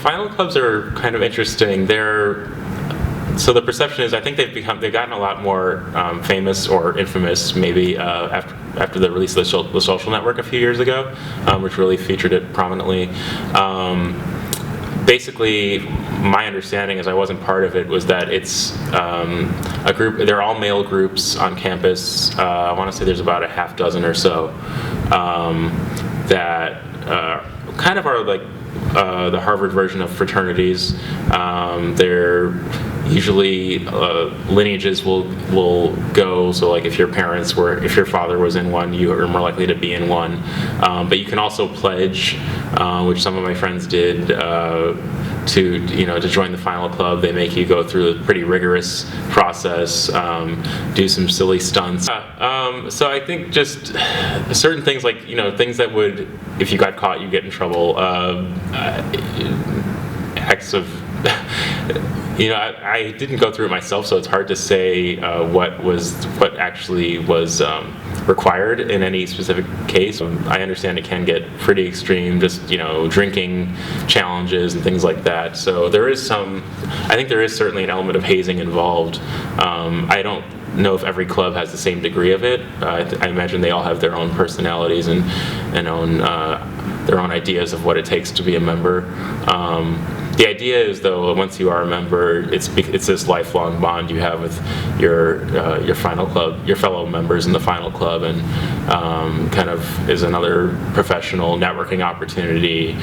final clubs are kind of interesting. So the perception is, I think they've gotten a lot more famous or infamous, maybe after the release of the Social Network a few years ago, which really featured it prominently. Basically, my understanding, as I wasn't part of it, was that it's a group. They're all male groups on campus. I want to say there's about a half dozen or so that kind of are like the Harvard version of fraternities. They're usually lineages will go. So, like if your father was in one, you are more likely to be in one. But you can also pledge, which some of my friends did, to join the final club. They make you go through a pretty rigorous process, do some silly stunts. So I think just certain things, like things that would, if you got caught, you get in trouble. Acts of I didn't go through it myself, so it's hard to say what actually was required in any specific case. I understand it can get pretty extreme, just drinking challenges and things like that. So I think there is certainly an element of hazing involved. I don't know if every club has the same degree of it. I imagine they all have their own personalities and their own ideas of what it takes to be a member. The idea is, though, once you are a member, it's this lifelong bond you have with your final club, your fellow members in the final club, and kind of is another professional networking opportunity.